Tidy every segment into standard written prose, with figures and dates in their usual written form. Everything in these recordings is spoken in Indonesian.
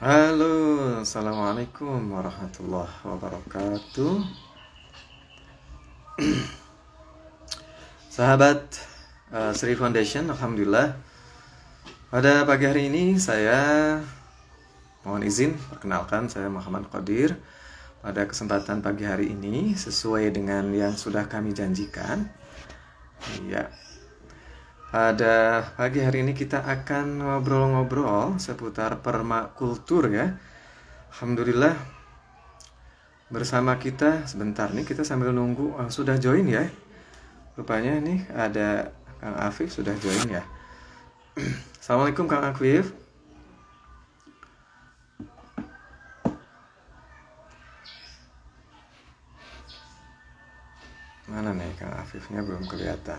Halo, Assalamualaikum warahmatullahi wabarakatuh. Sahabat Sri Foundation, Alhamdulillah pada pagi hari ini saya mohon izin perkenalkan, saya Muhammad Qadir. Pada kesempatan pagi hari ini sesuai dengan yang sudah kami janjikan, ya, pada pagi hari ini kita akan ngobrol-ngobrol seputar permakultur ya. Alhamdulillah bersama kita sebentar nih, kita sambil nunggu sudah join ya. Rupanya nih ada Kang Afif sudah join ya. Assalamualaikum Kang Afif. Mana nih Kang Afifnya, belum kelihatan.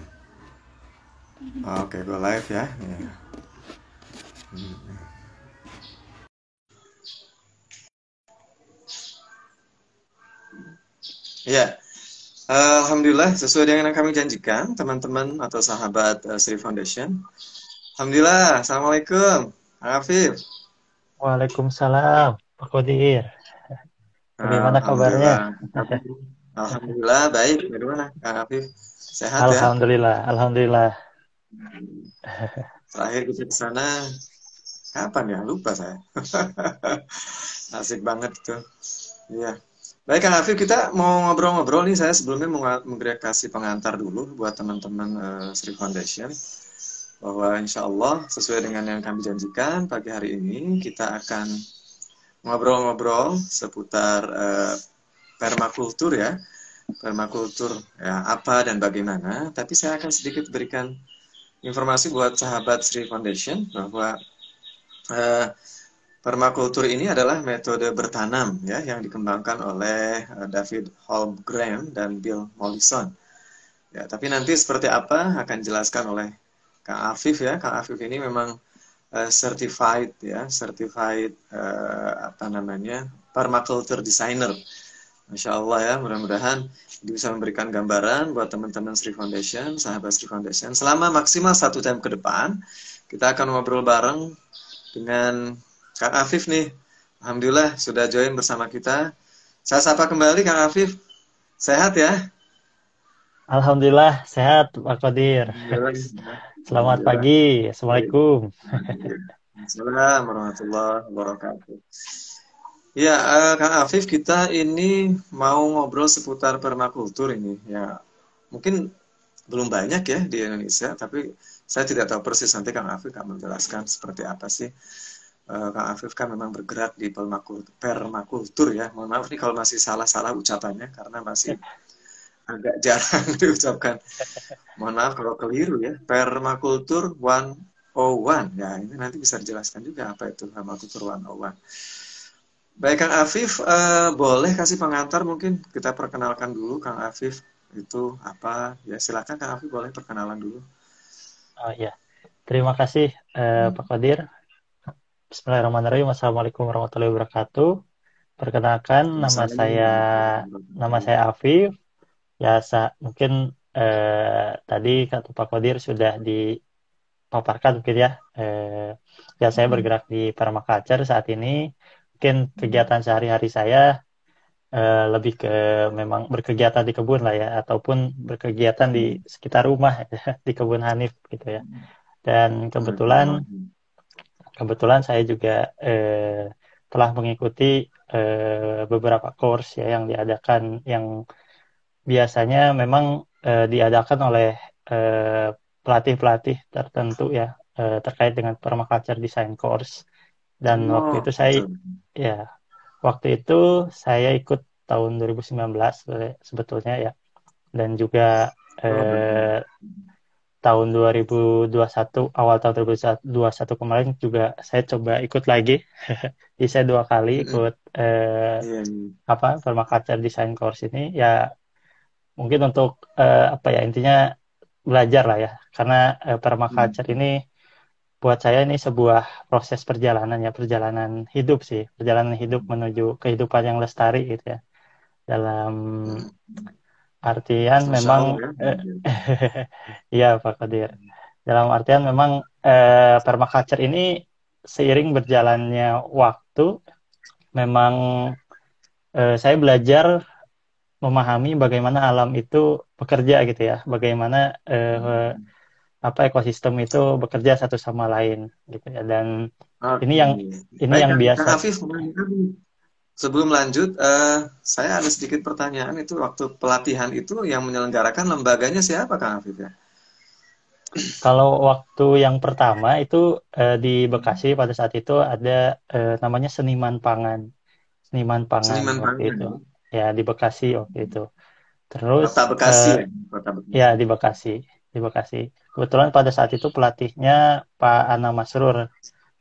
Oke, go live ya. Nih. Ya, Alhamdulillah sesuai dengan yang kami janjikan teman-teman atau sahabat Sri Foundation. Alhamdulillah, Assalamualaikum Kang Afif. Waalaikumsalam, Pak Kodir. Bagaimana kabarnya? Alhamdulillah. Alhamdulillah baik. Bagaimana Kang Afif? Sehat ya? Alhamdulillah, alhamdulillah. Terakhir kita ke sana kapan ya? Lupa saya. Asik banget tuh. Iya. Baik Kang Afif, kita mau ngobrol-ngobrol nih. Saya sebelumnya mau kasih pengantar dulu buat teman-teman Sri Foundation, bahwa insya Allah sesuai dengan yang kami janjikan pagi hari ini kita akan ngobrol-ngobrol seputar permakultur ya. Permakultur ya, apa dan bagaimana. Tapi saya akan sedikit berikan informasi buat sahabat Sri Foundation bahwa eh, permakultur ini adalah metode bertanam ya yang dikembangkan oleh David Holmgren dan Bill Mollison. Ya, tapi nanti seperti apa akan dijelaskan oleh Kang Afif ya. Kang Afif ini memang certified ya, certified apa namanya, permaculture designer. Masya Allah ya, mudah-mudahan bisa memberikan gambaran buat teman-teman Sri Foundation, sahabat Sri Foundation. Selama maksimal 1 jam ke depan, kita akan ngobrol bareng dengan Kang Afif nih. Alhamdulillah sudah join bersama kita. Saya sapa kembali Kang Afif. Sehat ya? Alhamdulillah, sehat Pak Kodir. Alhamdulillah. Selamat Alhamdulillah. pagi, Baik. Assalamualaikum. Assalamualaikum warahmatullahi wabarakatuh. Ya, Kang Afif, kita ini mau ngobrol seputar permakultur ini. Ya, mungkin belum banyak ya di Indonesia, tapi saya tidak tahu persis, nanti Kang Afif akan menjelaskan seperti apa sih. Kang Afif kan memang bergerak di permakultur ya. Mohon maaf nih kalau masih salah-salah ucapannya, karena masih agak jarang diucapkan. Mohon maaf kalau keliru ya. Permakultur 101. Ya, ini nanti bisa dijelaskan juga apa itu permakultur 101. Baik Kang Afif, boleh kasih pengantar, mungkin kita perkenalkan dulu Kang Afif itu apa? Ya silakan Kang Afif, boleh perkenalan dulu. Oh ya, terima kasih Pak Kodir. Bismillahirrahmanirrahim. Assalamualaikum warahmatullahi wabarakatuh. Perkenalkan, Assalamualaikum nama warahmatullahi saya Afif. Ya, mungkin tadi kata Pak Kodir sudah dipaparkan mungkin ya. Ya, saya bergerak di permaculture saat ini. Mungkin kegiatan sehari-hari saya lebih ke memang berkegiatan di kebun lah ya, ataupun berkegiatan di sekitar rumah di kebun Hanif gitu ya. Dan kebetulan saya juga telah mengikuti beberapa course ya yang diadakan, yang biasanya memang diadakan oleh eh, pelatih-pelatih tertentu ya, terkait dengan permaculture design course. Dan Oh, gitu. ya waktu itu saya ikut tahun 2019 sebetulnya ya, dan juga Oh, bagus. eh, tahun 2021, awal tahun 2021 kemarin juga saya coba ikut lagi. Jadi saya 2 kali ikut Iya, iya. permaculture design course ini ya, mungkin untuk apa ya, intinya belajar lah ya, karena permaculture ini buat saya ini sebuah proses perjalanan ya, perjalanan hidup sih, perjalanan hidup menuju kehidupan yang lestari gitu ya. Dalam artian Masya memang Allah ya. iya Pak Kadir. Dalam artian memang permaculture ini seiring berjalannya waktu itu memang saya belajar memahami bagaimana alam itu bekerja gitu ya, bagaimana apa ekosistem itu bekerja satu sama lain gitu ya. Dan ini Oke. yang Baik, biasa. Kang Afif, sebelum lanjut, saya ada sedikit pertanyaan itu waktu pelatihan itu yang menyelenggarakan lembaganya siapa, Kang Afif ya? Kalau waktu yang pertama itu di Bekasi pada saat itu ada namanya Seniman Pangan Seniman waktu pangan itu. ya? Ya di Bekasi waktu itu. Terus Kota Bekasi eh, ya, Kota ya Bekasi. di Bekasi, di Bekasi. Kebetulan pada saat itu pelatihnya Pak Ana Masrur.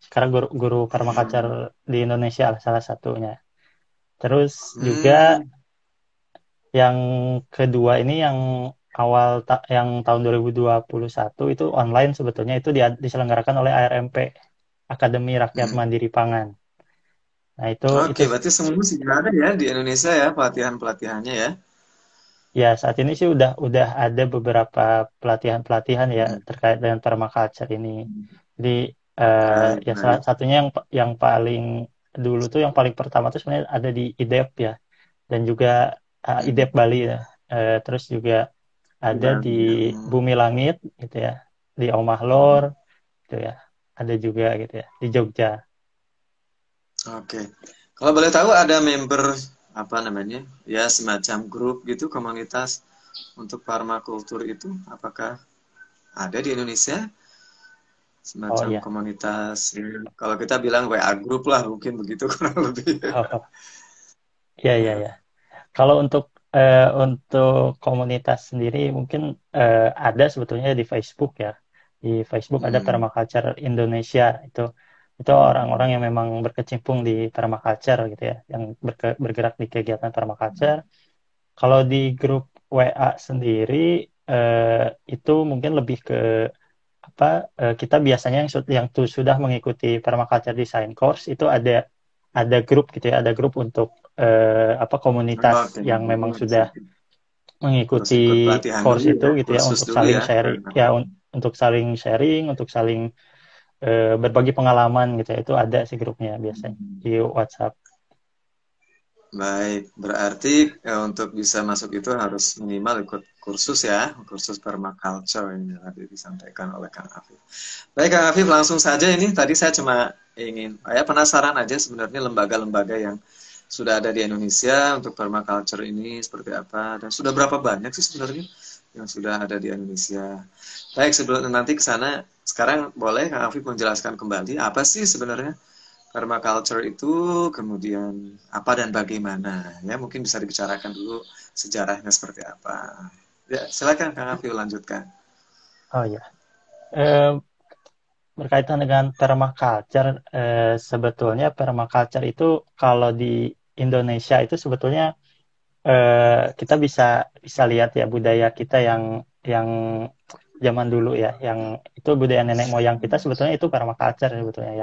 Sekarang guru permakacar Hmm. di Indonesia lah salah satunya. Terus juga Hmm. yang kedua ini yang tahun 2021 itu online sebetulnya itu diselenggarakan oleh ARMP, Akademi Rakyat Hmm. Mandiri Pangan. Nah, itu Oke, berarti semua sudah ada ya di Indonesia ya pelatihan-pelatihannya ya. ya saat ini sih udah ada beberapa pelatihan-pelatihan ya Hmm. terkait dengan permaculture ini. Jadi Baik, ya salah baik. satunya yang paling dulu tuh yang paling pertama tuh sebenarnya ada di IDEP ya, dan juga IDEP Hmm. Bali ya. Terus juga ada di Bali ya. Hmm. Bumi Langit gitu ya, di Omah Lor gitu ya. Ada juga gitu ya di Jogja. Oke. Kalau boleh tahu ada member apa namanya? Ya semacam grup gitu komunitas untuk permakultur itu apakah ada di Indonesia? Oh Semacam iya. komunitas ya, kalau kita bilang WA group lah mungkin begitu kurang lebih. Oh, iya iya ya. Kalau untuk komunitas sendiri mungkin ada sebetulnya di Facebook ya. Di Facebook ada Hmm. Permaculture Indonesia itu orang-orang yang memang berkecimpung di permaculture gitu ya, yang bergerak di kegiatan permaculture. Kalau di grup WA sendiri itu mungkin lebih ke apa kita biasanya yang tuh sudah mengikuti permaculture design course itu ada grup gitu ya, ada grup untuk apa komunitas Oke, yang memang sudah terus mengikuti ikut pelatihan course dulu itu ya, gitu ya kursus untuk dulu saling ya. sharing ya untuk saling sharing, untuk saling berbagi pengalaman gitu ya. Itu ada sih grupnya biasanya di WhatsApp. Baik, berarti untuk bisa masuk itu harus minimal ikut kursus ya, kursus permaculture yang tadi disampaikan oleh Kang Afif. Baik Kang Afif, langsung saja ini tadi saya cuma ingin, penasaran aja sebenarnya lembaga-lembaga yang sudah ada di Indonesia untuk permaculture ini seperti apa dan sudah berapa banyak sih sebenarnya yang sudah ada di Indonesia. Baik, sebelum nanti ke sana, sekarang boleh Kang Afif menjelaskan kembali apa sih sebenarnya permaculture itu, kemudian apa dan bagaimana. Ya, mungkin bisa dibicarakan dulu sejarahnya seperti apa. Ya, silakan Kang Afif lanjutkan. Oh ya. Berkaitan dengan permaculture, sebetulnya permaculture itu kalau di Indonesia itu sebetulnya kita bisa bisa lihat ya budaya kita yang zaman dulu ya, yang itu budaya nenek moyang kita sebetulnya itu permaculture sebetulnya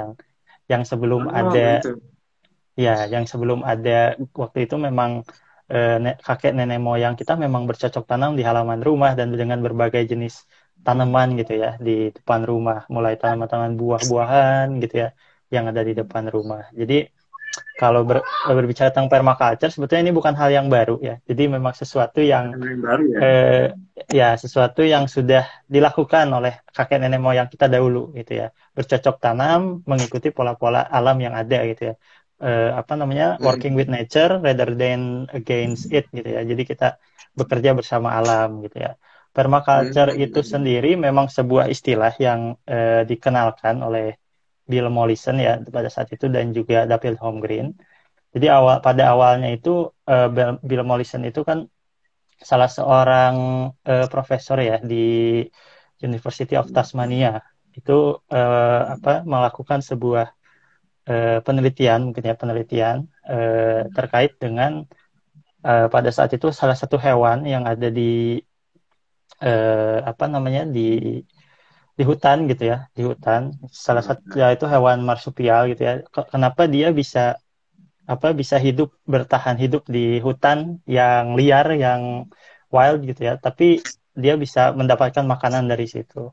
yang sebelum Oh, ada begitu. ya, yang sebelum ada waktu itu memang kakek nenek moyang kita memang bercocok tanam di halaman rumah dan dengan berbagai jenis tanaman gitu ya di depan rumah, mulai tanaman-tanaman buah-buahan gitu ya yang ada di depan rumah. Jadi kalau berbicara tentang permaculture sebetulnya ini bukan hal yang baru ya. Jadi memang sesuatu yang Yang baru ya. eh, ya sesuatu yang sudah dilakukan oleh kakek nenek moyang kita dahulu gitu ya. Bercocok tanam mengikuti pola-pola alam yang ada gitu ya. Apa namanya, working with nature rather than against it gitu ya. Jadi kita bekerja bersama alam gitu ya. Permaculture itu sendiri memang sebuah istilah yang dikenalkan oleh Bill Mollison ya pada saat itu dan juga David Holmgren. Jadi pada awalnya itu Bill Mollison itu kan salah seorang profesor ya di University of Tasmania. Itu apa melakukan sebuah penelitian mungkin ya penelitian terkait dengan pada saat itu salah satu hewan yang ada di apa namanya di hutan gitu ya, di hutan salah satu ya itu hewan marsupial gitu ya. Kenapa dia bisa apa bisa bertahan hidup di hutan yang liar, yang wild gitu ya, tapi dia bisa mendapatkan makanan dari situ.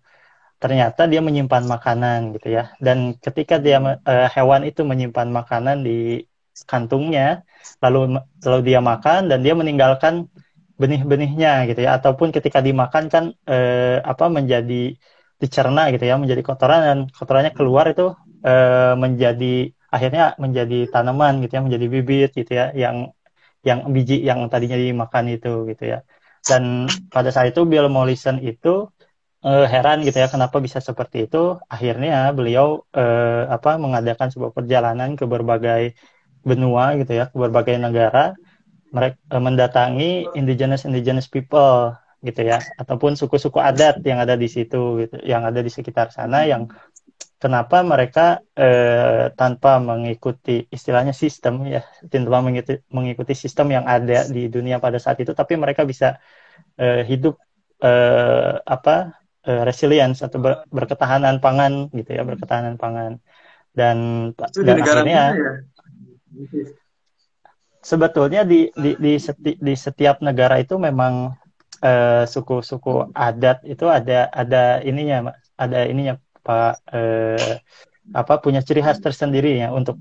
ternyata dia menyimpan makanan gitu ya. Dan ketika hewan itu menyimpan makanan di kantungnya, lalu dia makan dan dia meninggalkan benih-benihnya gitu ya. Ataupun ketika dimakan kan menjadi dicerna gitu ya, menjadi kotoran dan kotorannya keluar itu menjadi akhirnya menjadi tanaman gitu ya, menjadi bibit gitu ya, yang biji yang tadinya dimakan itu gitu ya. Dan pada saat itu Bill Mollison itu heran gitu ya kenapa bisa seperti itu. Akhirnya beliau mengadakan sebuah perjalanan ke berbagai benua gitu ya, ke berbagai negara. Mereka mendatangi indigenous people gitu ya, ataupun suku-suku adat yang ada di situ gitu, yang ada di sekitar sana, yang kenapa mereka tanpa mengikuti istilahnya sistem ya, tanpa mengikuti sistem yang ada di dunia pada saat itu, tapi mereka bisa hidup resilience atau berketahanan pangan gitu ya, berketahanan pangan. dan Itu di dan negara mana akhirnya ya? sebetulnya di setiap negara itu memang suku-suku adat itu ada ininya, Mas. Ada ininya Pak, punya ciri khas tersendiri ya untuk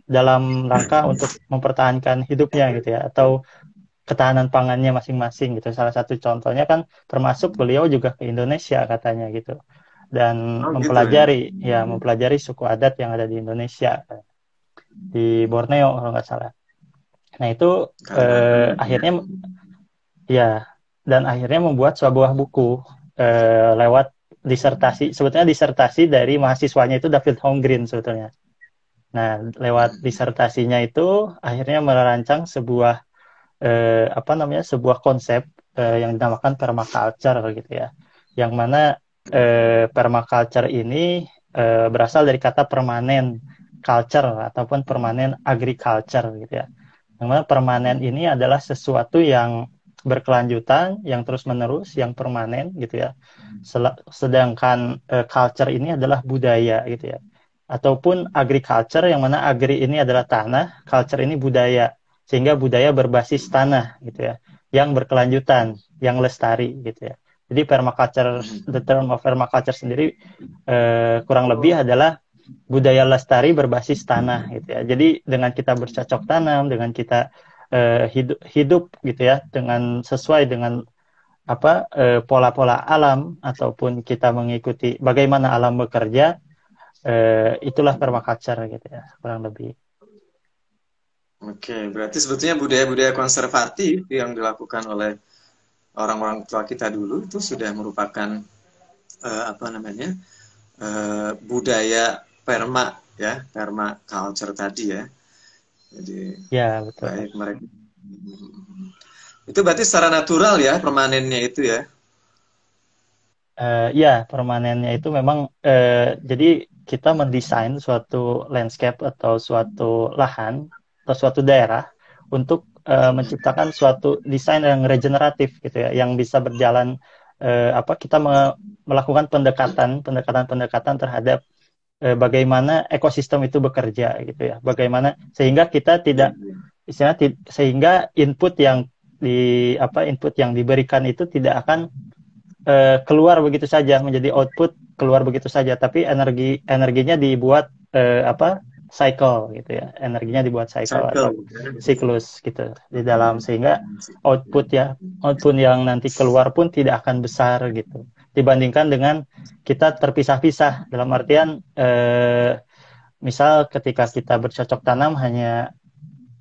dalam rangka untuk mempertahankan hidupnya gitu ya, atau ketahanan pangannya masing-masing gitu. Salah satu contohnya kan termasuk beliau juga ke Indonesia katanya gitu, dan Oh gitu ya. mempelajari suku adat yang ada di Indonesia, di Borneo kalau nggak salah. Nah itu Kalimantan tadi ya. akhirnya ya, dan akhirnya membuat sebuah buku lewat disertasi. Sebetulnya disertasi dari mahasiswanya itu David Holmgren sebetulnya. Nah, lewat disertasinya itu akhirnya merancang sebuah konsep yang dinamakan permaculture gitu ya. Yang mana permaculture ini berasal dari kata permanen culture ataupun permanen agriculture gitu ya. Yang mana permanen ini adalah sesuatu yang berkelanjutan, yang terus-menerus, yang permanen gitu ya. Sedangkan culture ini adalah budaya gitu ya. Ataupun agriculture yang mana agri ini adalah tanah, culture ini budaya. Sehingga budaya berbasis tanah gitu ya, yang berkelanjutan, yang lestari gitu ya. Jadi permaculture, the term of permaculture sendiri kurang lebih adalah budaya lestari berbasis tanah gitu ya. Jadi dengan kita bercocok tanam, dengan kita hidup gitu ya, dengan sesuai dengan pola-pola alam, ataupun kita mengikuti bagaimana alam bekerja, itulah permaculture gitu ya, kurang lebih. Oke, berarti sebetulnya budaya-budaya konservatif yang dilakukan oleh orang-orang tua kita dulu itu sudah merupakan budaya permaculture tadi ya. Jadi Ya, betul. baik mereka itu berarti secara natural ya permanennya itu ya. Ya, permanennya itu memang jadi kita mendesain suatu landscape atau suatu lahan atau suatu daerah untuk menciptakan suatu desain yang regeneratif gitu ya, yang bisa berjalan kita melakukan pendekatan terhadap bagaimana ekosistem itu bekerja gitu ya, bagaimana sehingga kita tidak sehingga input yang diberikan itu tidak akan keluar begitu saja, menjadi output keluar begitu saja, tapi energinya dibuat cycle gitu ya, energinya dibuat cycle Cycle. atau siklus gitu di dalam, sehingga output yang nanti keluar pun tidak akan besar gitu dibandingkan dengan kita terpisah-pisah, dalam artian misal ketika kita bercocok tanam hanya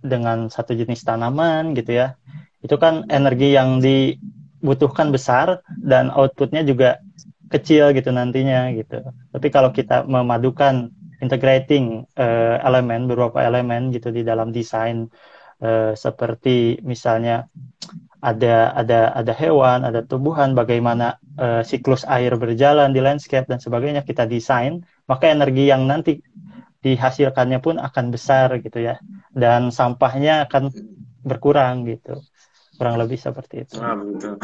dengan satu jenis tanaman gitu ya, itu kan energi yang dibutuhkan besar dan outputnya juga kecil gitu nantinya gitu. Tapi kalau kita memadukan integrating beberapa elemen gitu di dalam desain, seperti misalnya ada hewan, ada tumbuhan, bagaimana siklus air berjalan di landscape dan sebagainya kita desain, maka energi yang nanti dihasilkannya pun akan besar gitu ya, dan sampahnya akan berkurang gitu, kurang lebih seperti itu. Betul.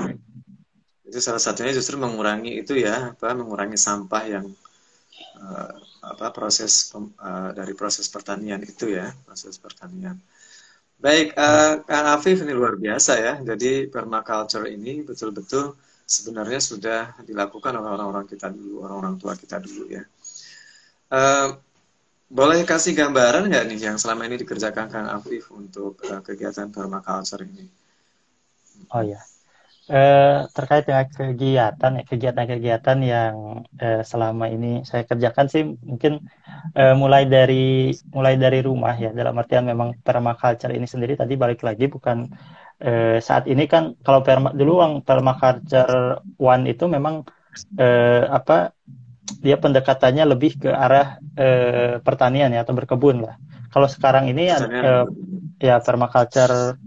Itu salah satunya justru mengurangi itu ya, mengurangi sampah yang dari proses pertanian itu ya, proses pertanian. Baik, Kang Afif, ini luar biasa ya. Jadi permaculture ini betul-betul sebenarnya sudah dilakukan oleh orang-orang kita dulu, orang-orang tua kita dulu ya. Eh, Boleh kasih gambaran nggak nih yang selama ini dikerjakan Kang Afif untuk kegiatan permaculture ini? Oh ya. Terkait dengan kegiatan-kegiatan yang selama ini saya kerjakan sih mungkin mulai dari rumah ya, dalam artian memang permaculture ini sendiri tadi balik lagi bukan saat ini kan kalau dulu yang permaculture one itu memang apa dia pendekatannya lebih ke arah pertanian ya atau berkebun lah. Kalau sekarang ini Pertanyaan ya permaculture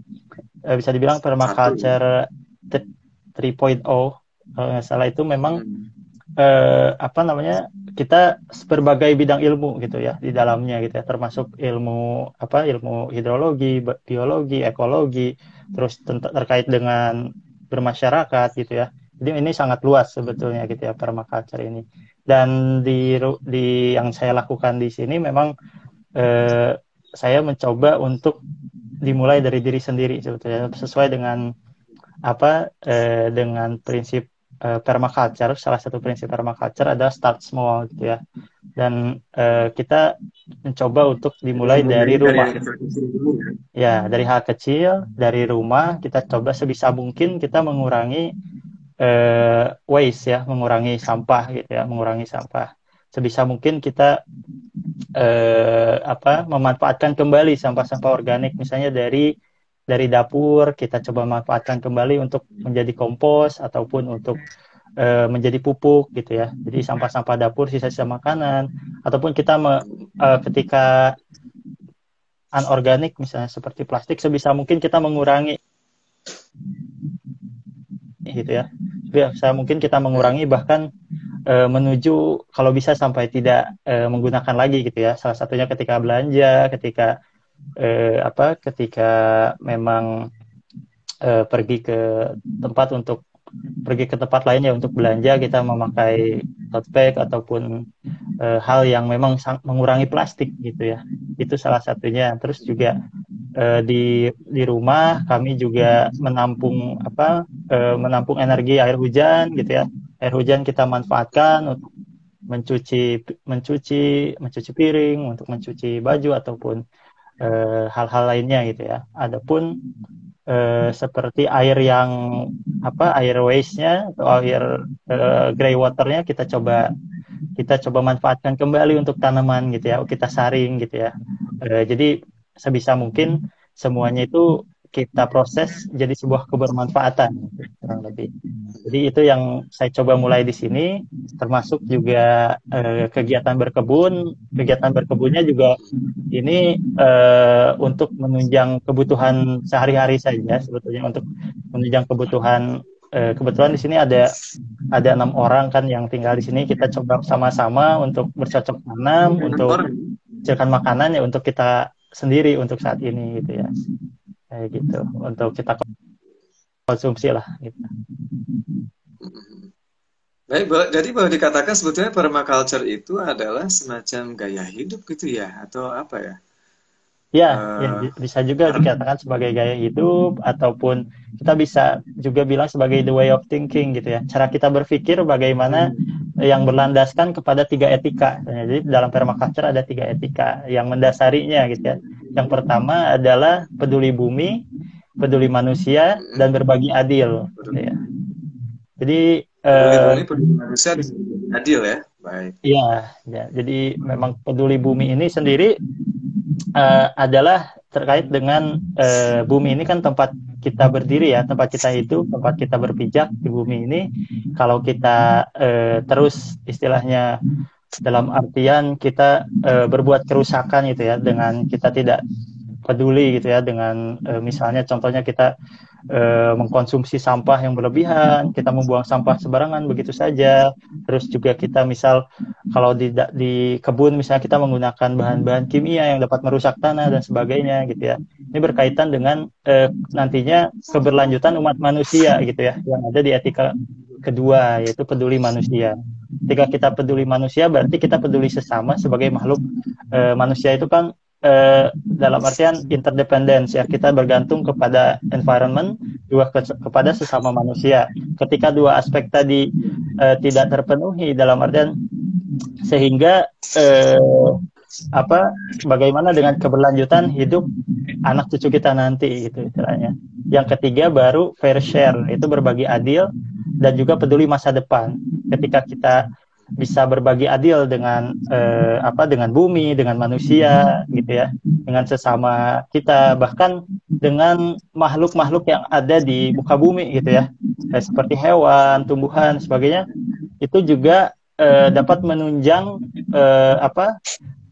bisa dibilang satu. permaculture 3.0 kalau nggak salah itu memang apa namanya kita berbagai bidang ilmu gitu ya di dalamnya gitu ya, termasuk ilmu hidrologi, biologi, ekologi, terus terkait dengan bermasyarakat gitu ya. Jadi ini sangat luas sebetulnya gitu ya permaculture ini. Dan di yang saya lakukan di sini memang saya mencoba untuk dimulai dari diri sendiri sebetulnya sesuai dengan dengan prinsip permaculture. Salah satu prinsip permaculture adalah start small gitu ya, dan kita mencoba untuk dimulai dari rumah ya, dari hal kecil, dari rumah kita coba sebisa mungkin kita mengurangi waste ya, mengurangi sampah gitu ya, mengurangi sampah sebisa mungkin kita memanfaatkan kembali sampah-sampah organik, misalnya dari dapur kita coba manfaatkan kembali untuk menjadi kompos ataupun untuk menjadi pupuk gitu ya. Jadi sampah-sampah dapur, sisa-sisa makanan, ataupun kita ketika anorganik misalnya seperti plastik, sebisa mungkin kita mengurangi gitu ya. Sebisa mungkin kita mengurangi, bahkan menuju kalau bisa sampai tidak menggunakan lagi gitu ya. Salah satunya ketika belanja, ketika ketika memang pergi ke tempat lainnya untuk belanja, kita memakai tote bag ataupun hal yang memang mengurangi plastik gitu ya. Itu salah satunya. Terus juga di rumah kami juga menampung energi air hujan gitu ya. Air hujan kita manfaatkan untuk mencuci piring, untuk mencuci baju ataupun hal-hal lainnya gitu ya. Adapun seperti air air waste-nya atau air grey water-nya kita coba manfaatkan kembali untuk tanaman gitu ya, kita saring gitu ya. Jadi sebisa mungkin semuanya itu kita proses jadi sebuah kebermanfaatan kurang lebih. Jadi itu yang saya coba mulai di sini, termasuk juga kegiatan berkebun. Kegiatan berkebunnya juga ini untuk menunjang kebutuhan sehari-hari saja sebetulnya, untuk menunjang kebutuhan. Kebetulan di sini ada 6 orang kan yang tinggal di sini. Kita coba sama-sama untuk bercocok tanam, untuk menghasilkan makanan ya untuk kita sendiri untuk saat ini gitu ya, kayak gitu, untuk kita konsumsi lah gitu. Baik, jadi boleh dikatakan sebetulnya permaculture itu adalah semacam gaya hidup gitu ya, atau apa ya? Ya, bisa juga dikatakan sebagai gaya hidup, ataupun kita bisa juga bilang sebagai the way of thinking gitu ya. Cara kita berpikir bagaimana yang berlandaskan kepada 3 etika. Jadi dalam permaculture ada 3 etika yang mendasarinya gitu ya. Yang pertama adalah peduli bumi, peduli manusia, dan berbagi adil gitu ya. Jadi peduli manusia adil ya. Baik. Iya, ya. Jadi memang peduli bumi ini sendiri adalah terkait dengan bumi ini kan tempat kita berdiri ya, tempat kita hidup, tempat kita berpijak di bumi ini. Kalau kita terus istilahnya dalam artian kita berbuat kerusakan gitu ya, dengan kita tidak peduli gitu ya, dengan misalnya contohnya kita mengkonsumsi sampah yang berlebihan, kita membuang sampah sembarangan begitu saja. Terus juga kita misal kalau di kebun misalnya kita menggunakan bahan-bahan kimia yang dapat merusak tanah dan sebagainya gitu ya. Ini berkaitan dengan nantinya keberlanjutan umat manusia gitu ya, yang ada di etika kedua, yaitu peduli manusia. Ketika kita peduli manusia berarti kita peduli sesama sebagai makhluk. Manusia itu kan dalam artian interdependence ya, kita bergantung kepada environment, kepada sesama manusia. Ketika dua aspek tadi tidak terpenuhi dalam artian sehingga bagaimana dengan keberlanjutan hidup anak cucu kita nanti gitu istilahnya. Yang ketiga baru fair share, itu berbagi adil dan juga peduli masa depan. Ketika kita bisa berbagi adil dengan dengan bumi, dengan manusia gitu ya, dengan sesama kita, bahkan dengan makhluk-makhluk yang ada di muka bumi gitu ya, seperti hewan, tumbuhan, sebagainya, itu juga dapat menunjang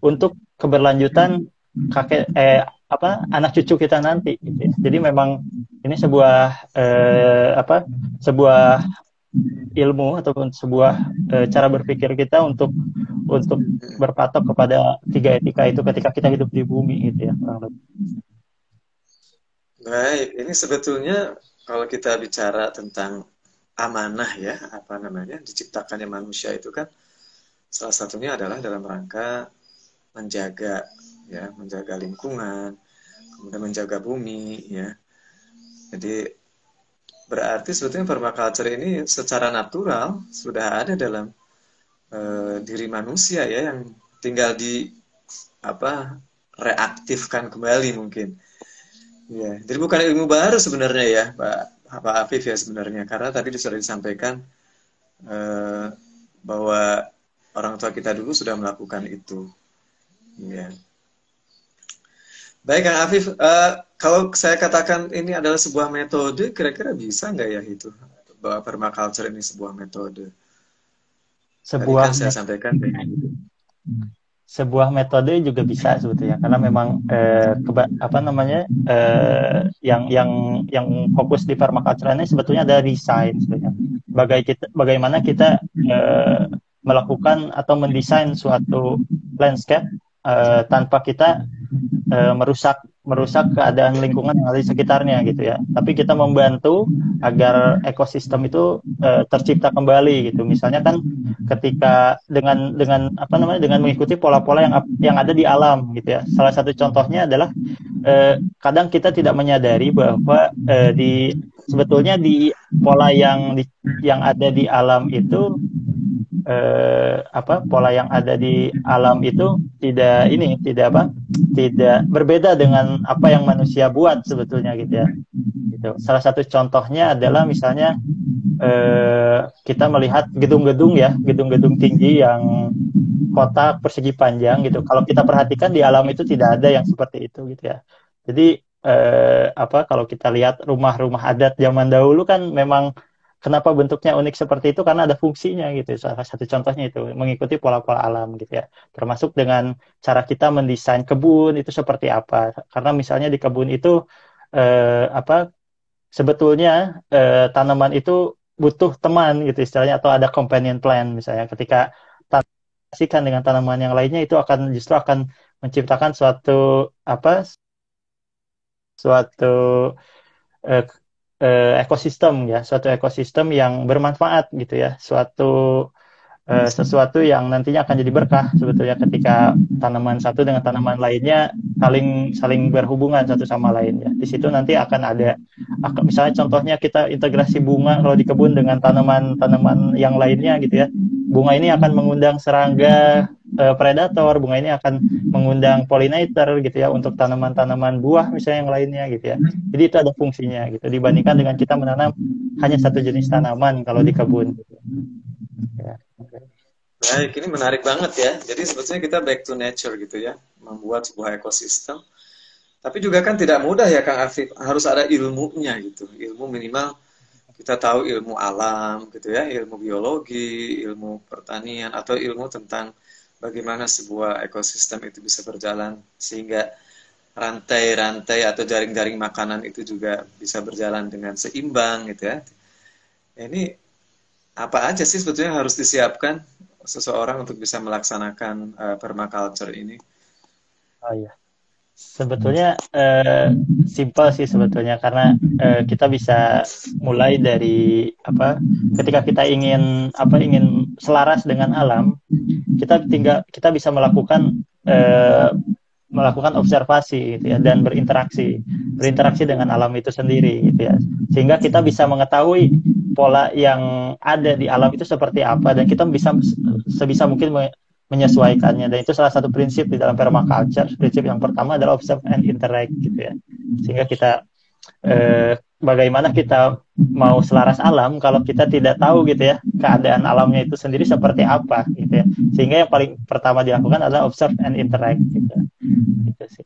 untuk keberlanjutan anak cucu kita nanti gitu ya. Jadi memang ini sebuah sebuah ilmu ataupun sebuah cara berpikir kita untuk berpatok kepada 3 etika itu ketika kita hidup di bumi gitu ya. Baik, ini sebetulnya kalau kita bicara tentang amanah ya, diciptakannya manusia itu kan salah satunya adalah dalam rangka menjaga lingkungan, kemudian menjaga bumi ya. Jadi berarti sebetulnya permaculture ini secara natural sudah ada dalam diri manusia ya, yang tinggal reaktifkan kembali mungkin. Ya, jadi bukan ilmu baru sebenarnya ya, Pak Afif ya sebenarnya, karena tadi sudah disampaikan bahwa orang tua kita dulu sudah melakukan itu. Ya. Baik Kang Afif, kalau saya katakan ini adalah sebuah metode, kira-kira bisa nggak ya itu bahwa permaculture ini sebuah metode? Tadi kan saya sampaikan sebuah metode juga bisa sebetulnya, karena memang yang fokus di permaculture ini sebetulnya ada desain sebetulnya. Bagaimana kita melakukan atau mendesain suatu landscape tanpa kita merusak keadaan lingkungan yang ada di sekitarnya gitu ya. Tapi kita membantu agar ekosistem itu tercipta kembali gitu. Misalnya kan ketika dengan mengikuti pola-pola yang ada di alam gitu ya. Salah satu contohnya adalah kadang kita tidak menyadari bahwa sebetulnya di pola yang ada di alam itu pola yang ada di alam itu tidak berbeda dengan apa yang manusia buat sebetulnya gitu ya. Gitu. Salah satu contohnya adalah misalnya kita melihat gedung-gedung tinggi yang kotak persegi panjang gitu. Kalau kita perhatikan di alam itu tidak ada yang seperti itu gitu ya. Jadi kalau kita lihat rumah-rumah adat zaman dahulu kan memang kenapa bentuknya unik seperti itu, karena ada fungsinya gitu. Salah satu contohnya itu mengikuti pola-pola alam gitu ya. Termasuk dengan cara kita mendesain kebun itu seperti apa. Karena misalnya di kebun itu sebetulnya tanaman itu butuh teman gitu istilahnya, atau ada companion plant misalnya. Ketika tanamkan dengan tanaman yang lainnya itu justru akan menciptakan suatu suatu ekosistem yang bermanfaat gitu ya, sesuatu yang nantinya akan jadi berkah sebetulnya ketika tanaman satu dengan tanaman lainnya saling berhubungan satu sama lain ya. Di situ nanti misalnya contohnya kita integrasi bunga kalau di kebun dengan tanaman yang lainnya gitu ya. Bunga ini akan mengundang serangga predator, bunga ini akan mengundang pollinator gitu ya untuk tanaman-tanaman buah misalnya yang lainnya gitu ya. Jadi itu ada fungsinya gitu dibandingkan dengan kita menanam hanya satu jenis tanaman kalau di kebun gitu. Ya. Baik, ini menarik banget ya. Jadi sebetulnya kita back to nature gitu ya, membuat sebuah ekosistem. Tapi juga kan tidak mudah ya Kang Afif, harus ada ilmunya gitu. Ilmu minimal kita tahu ilmu alam gitu ya, ilmu biologi, ilmu pertanian, atau ilmu tentang bagaimana sebuah ekosistem itu bisa berjalan sehingga rantai-rantai atau jaring-jaring makanan itu juga bisa berjalan dengan seimbang gitu ya. Ini apa aja sih sebetulnya harus disiapkan seseorang untuk bisa melaksanakan permaculture ini? Oh iya, sebetulnya simpel sih sebetulnya, karena kita bisa mulai dari ketika kita ingin selaras dengan alam, kita bisa melakukan melakukan observasi gitu ya, dan berinteraksi dengan alam itu sendiri gitu ya, sehingga kita bisa mengetahui pola yang ada di alam itu seperti apa, dan kita bisa sebisa mungkin menyesuaikannya. Dan itu salah satu prinsip di dalam permaculture. Prinsip yang pertama adalah observe and interact gitu ya, sehingga kita bagaimana kita mau selaras alam kalau kita tidak tahu gitu ya keadaan alamnya itu sendiri seperti apa gitu ya. Sehingga yang paling pertama dilakukan adalah observe and interact gitu. Gitu sih.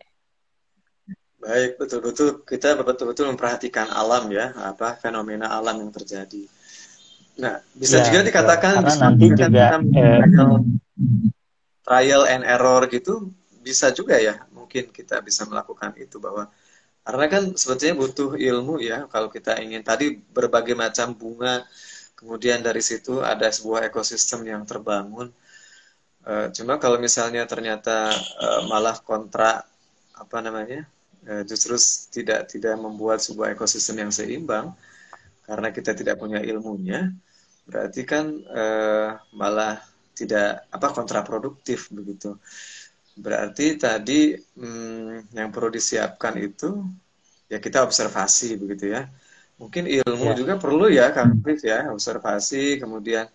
Baik, betul-betul kita betul-betul memperhatikan alam ya, apa fenomena alam yang terjadi. Nah, bisa Ya, juga betul. dikatakan Karena bisa nanti juga juga kita trial and error gitu, bisa juga ya, mungkin kita bisa melakukan itu bahwa karena kan sebetulnya butuh ilmu ya kalau kita ingin tadi berbagai macam bunga, kemudian dari situ ada sebuah ekosistem yang terbangun. Cuma kalau misalnya ternyata malah kontra apa namanya, justru tidak membuat sebuah ekosistem yang seimbang karena kita tidak punya ilmunya, berarti kan malah tidak kontraproduktif begitu. Berarti tadi yang perlu disiapkan itu ya kita observasi begitu ya. Mungkin ilmu ya, juga perlu ya Kang Chris ya, observasi kemudian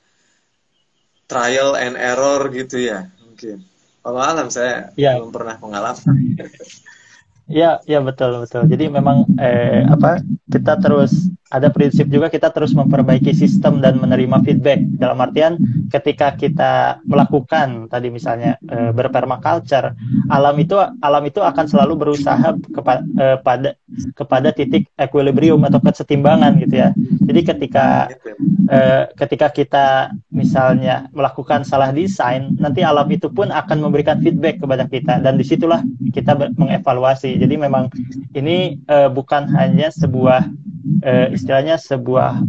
trial and error gitu ya mungkin. Kalau alam saya ya, belum pernah pengalaman. ya, ya, betul, betul. Jadi memang kita terus ada prinsip juga, kita terus memperbaiki sistem dan menerima feedback. Dalam artian ketika kita melakukan tadi misalnya berpermaculture, alam itu akan selalu berusaha kepada titik equilibrium atau kesetimbangan gitu ya. Jadi ketika kita misalnya melakukan salah desain, nanti alam itu pun akan memberikan feedback kepada kita, dan disitulah kita mengevaluasi. Jadi memang ini bukan hanya sebuah istilahnya sebuah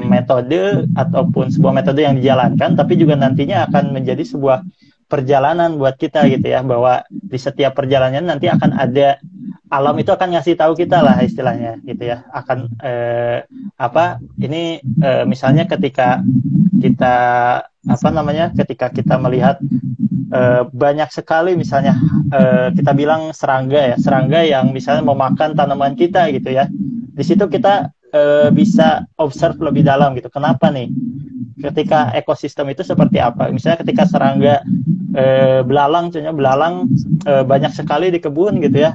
metode ataupun sebuah metode yang dijalankan, tapi juga nantinya akan menjadi sebuah perjalanan buat kita gitu ya, bahwa di setiap perjalanan nanti akan ada alam itu akan ngasih tahu kita lah istilahnya gitu ya, akan misalnya ketika kita ketika kita melihat banyak sekali misalnya kita bilang serangga yang misalnya memakan tanaman kita gitu ya, di situ kita bisa observe lebih dalam gitu, kenapa nih ketika ekosistem itu seperti apa. Misalnya ketika serangga belalang banyak sekali di kebun gitu ya,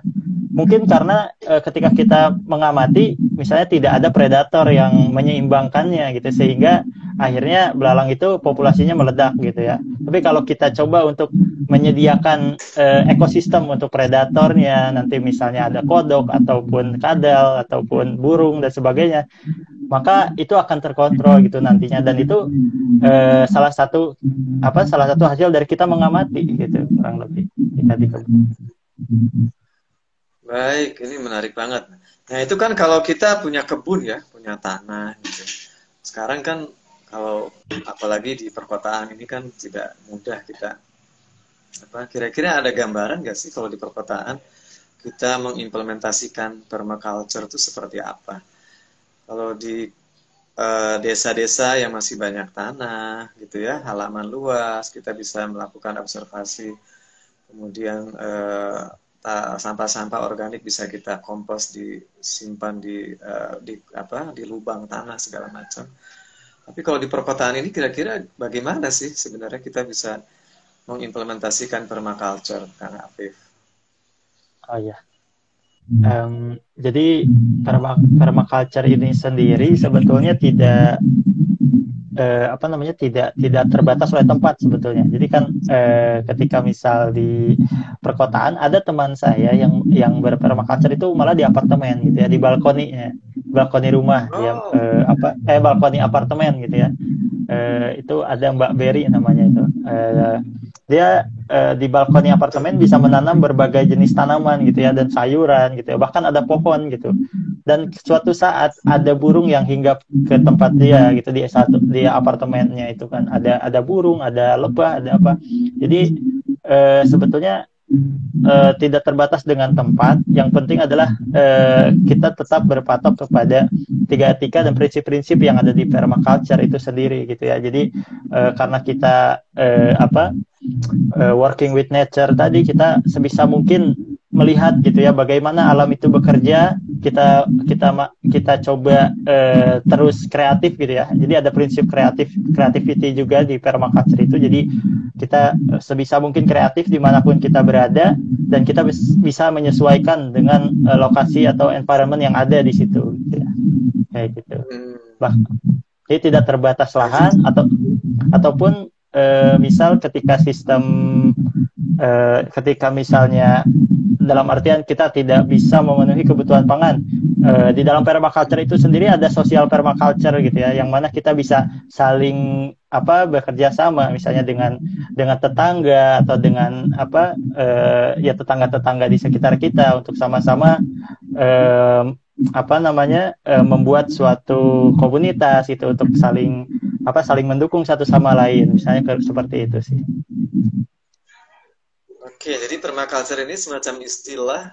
mungkin karena ketika kita mengamati misalnya tidak ada predator yang menyeimbangkannya gitu, sehingga akhirnya belalang itu populasinya meledak gitu ya. Tapi kalau kita coba untuk menyediakan ekosistem untuk predatornya, nanti misalnya ada kodok ataupun kadal ataupun burung dan sebagainya, maka itu akan terkontrol gitu nantinya. Dan itu salah satu hasil dari kita mengamati gitu, kurang lebih kita di kebun. Baik, ini menarik banget. Nah, itu kan kalau kita punya kebun ya, punya tanah gitu. Sekarang kan kalau apalagi di perkotaan ini kan tidak mudah kita kira-kira ada gambaran nggak sih kalau di perkotaan kita mengimplementasikan permaculture itu seperti apa? Kalau di desa-desa yang masih banyak tanah gitu ya, halaman luas, kita bisa melakukan observasi, kemudian sampah-sampah organik bisa kita kompos, disimpan di lubang tanah segala macam. Tapi kalau di perkotaan ini kira-kira bagaimana sih sebenarnya kita bisa mengimplementasikan permaculture, Kang Afif? Oh ya. Jadi permaculture ini sendiri sebetulnya tidak tidak terbatas oleh tempat sebetulnya. Jadi kan ketika misal di perkotaan ada teman saya yang berpermaculture itu malah di apartemen gitu ya, di balkoni rumah dia balkoni apartemen gitu ya. Itu ada Mbak Berry namanya itu. Dia di balkoni apartemen bisa menanam berbagai jenis tanaman gitu ya, dan sayuran gitu ya, bahkan ada pohon gitu. Dan suatu saat ada burung yang hinggap ke tempat dia gitu, di apartemennya itu kan ada burung, ada lebah, ada apa. Jadi sebetulnya tidak terbatas dengan tempat. Yang penting adalah kita tetap berpatok kepada 3 etika dan prinsip-prinsip yang ada di permaculture itu sendiri gitu ya. Jadi karena kita working with nature tadi, kita sebisa mungkin melihat gitu ya bagaimana alam itu bekerja, kita coba terus kreatif gitu ya. Jadi ada prinsip creativity juga di permaculture itu. Jadi kita sebisa mungkin kreatif dimanapun kita berada, dan kita bisa menyesuaikan dengan lokasi atau environment yang ada di situ gitu ya. Kayak gitu. Jadi tidak terbatas lahan ataupun misal ketika misalnya dalam artian kita tidak bisa memenuhi kebutuhan pangan, di dalam permaculture itu sendiri ada social permaculture gitu ya, yang mana kita bisa saling bekerja sama misalnya dengan tetangga atau dengan tetangga-tetangga di sekitar kita untuk sama-sama membuat suatu komunitas itu untuk saling mendukung satu sama lain, misalnya seperti itu sih. Oke, jadi permaculture ini semacam istilah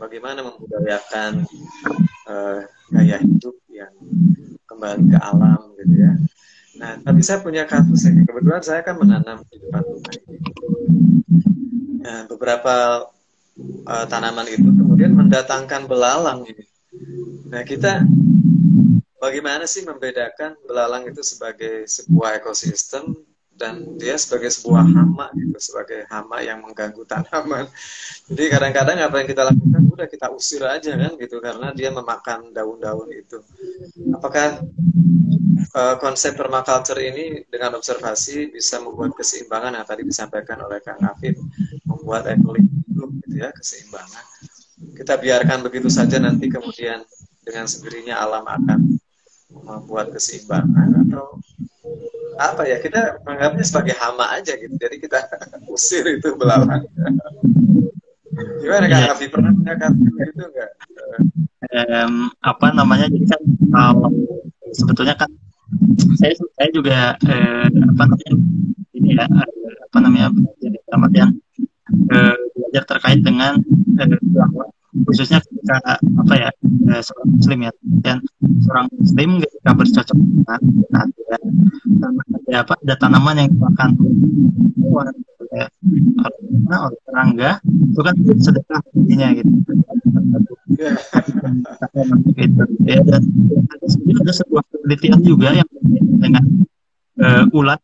bagaimana membudayakan gaya hidup yang kembali ke alam gitu ya. Nah, tapi saya punya kasus ini. Kebetulan saya kan menanam di depan rumah ini. Nah, beberapa tanaman itu kemudian mendatangkan belalang ini. Nah, kita bagaimana sih membedakan belalang itu sebagai sebuah ekosistem dan dia sebagai sebuah hama gitu, sebagai hama yang mengganggu tanaman. Jadi kadang-kadang apa yang kita lakukan udah kita usir aja kan gitu, karena dia memakan daun-daun itu. Apakah konsep permaculture ini dengan observasi bisa membuat keseimbangan yang tadi disampaikan oleh Kang Afif, membuat ekosistem gitu ya, keseimbangan. Kita biarkan begitu saja, nanti kemudian dengan sendirinya alam akan membuat keseimbangan, atau apa ya, kita menganggapnya sebagai hama aja gitu, jadi kita usir itu belalang. Gimana Kang Afif, pernah punya kasus gitu enggak? Jadi kan sebetulnya kan saya juga belajar terkait dengan khususnya ketika seorang muslim ya, dan seorang muslim ketika bercocok tanam ada tanaman yang dimakan oleh serangga, itu kan sedekah intinya gitu. Dan ada sebuah penelitian juga yang dengan ulat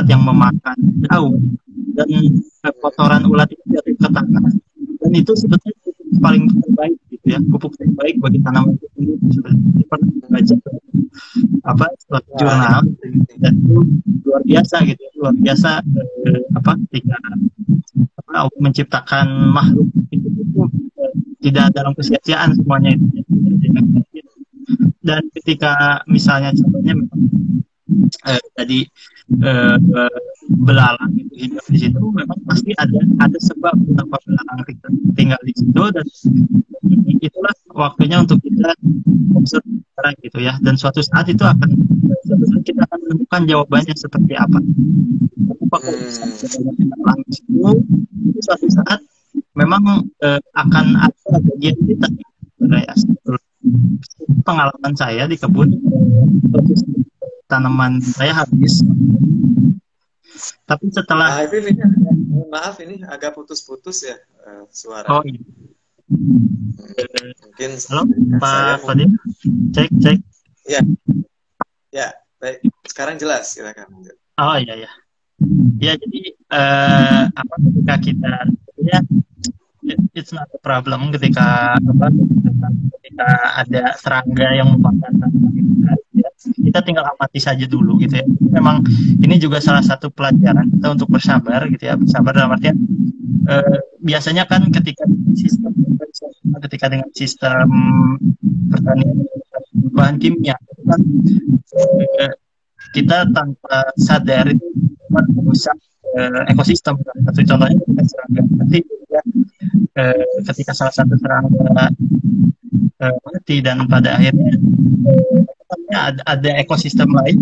yang memakan daun, dan kotoran ulat itu jatuh ke tanah, dan itu sebetulnya paling terbaik gitu ya, pupuk terbaik bagi tanaman itu sendiri. Sebenarnya pernah membaca suatu jurnal, dan itu luar biasa gitu, ketika menciptakan makhluk itu tidak dalam kesia-siaan semuanya itu. Dan ketika misalnya contohnya tadi belalang itu hidup di situ, memang pasti ada sebab kenapa belalang tinggal di situ, dan itulah waktunya untuk kita observasi gitu ya, dan suatu saat kita akan menemukan jawabannya seperti apa. Apakah belalang itu suatu saat memang akan ada bagian kita ya. Pengalaman saya di kebun, tanaman saya habis, tapi setelah maaf ini agak putus-putus ya suara. Oh iya. Mungkin halo Pak Fadil, cek. Ya baik, sekarang jelas, silakan. Oh iya ya, jadi ketika kita ya, it's not a problem ketika ada serangga yang memakan tanaman, kita tinggal amati saja dulu gitu ya. Memang ini juga salah satu pelajaran kita untuk bersabar gitu ya. Bersabar dalam artian biasanya kan ketika dengan sistem pertanian bahan kimia kan, kita tanpa sadar itu merusak ekosistem. Satu contohnya ketika serangga mati ya, ketika salah satu serangga mati, dan pada akhirnya ada ekosistem lain,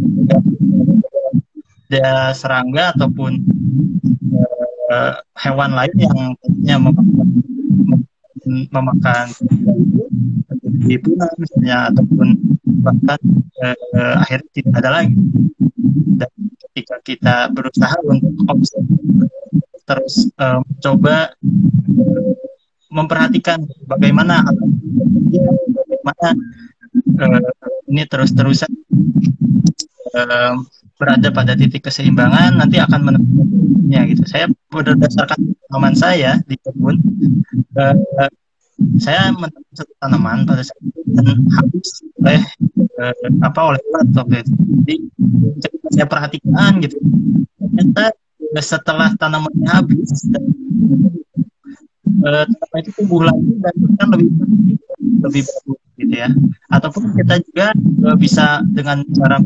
ada serangga ataupun hewan lain yang tentunya memakan di punah misalnya, ataupun bahkan akhirnya tidak ada lagi. Dan ketika kita berusaha untuk observasi terus coba memperhatikan bagaimana bagaimana ini terus-terusan berada pada titik keseimbangan, nanti akan menemukannya gitu. Saya berdasarkan pengalaman saya di kebun, saya menanam satu tanaman pada saat itu dan habis oleh ulat waktu itu. Jadi saya perhatikan gitu. Ternyata setelah tanamannya habis, tanaman itu tumbuh lagi dan bahkan lebih bagus gitu ya. Ataupun kita juga bisa dengan cara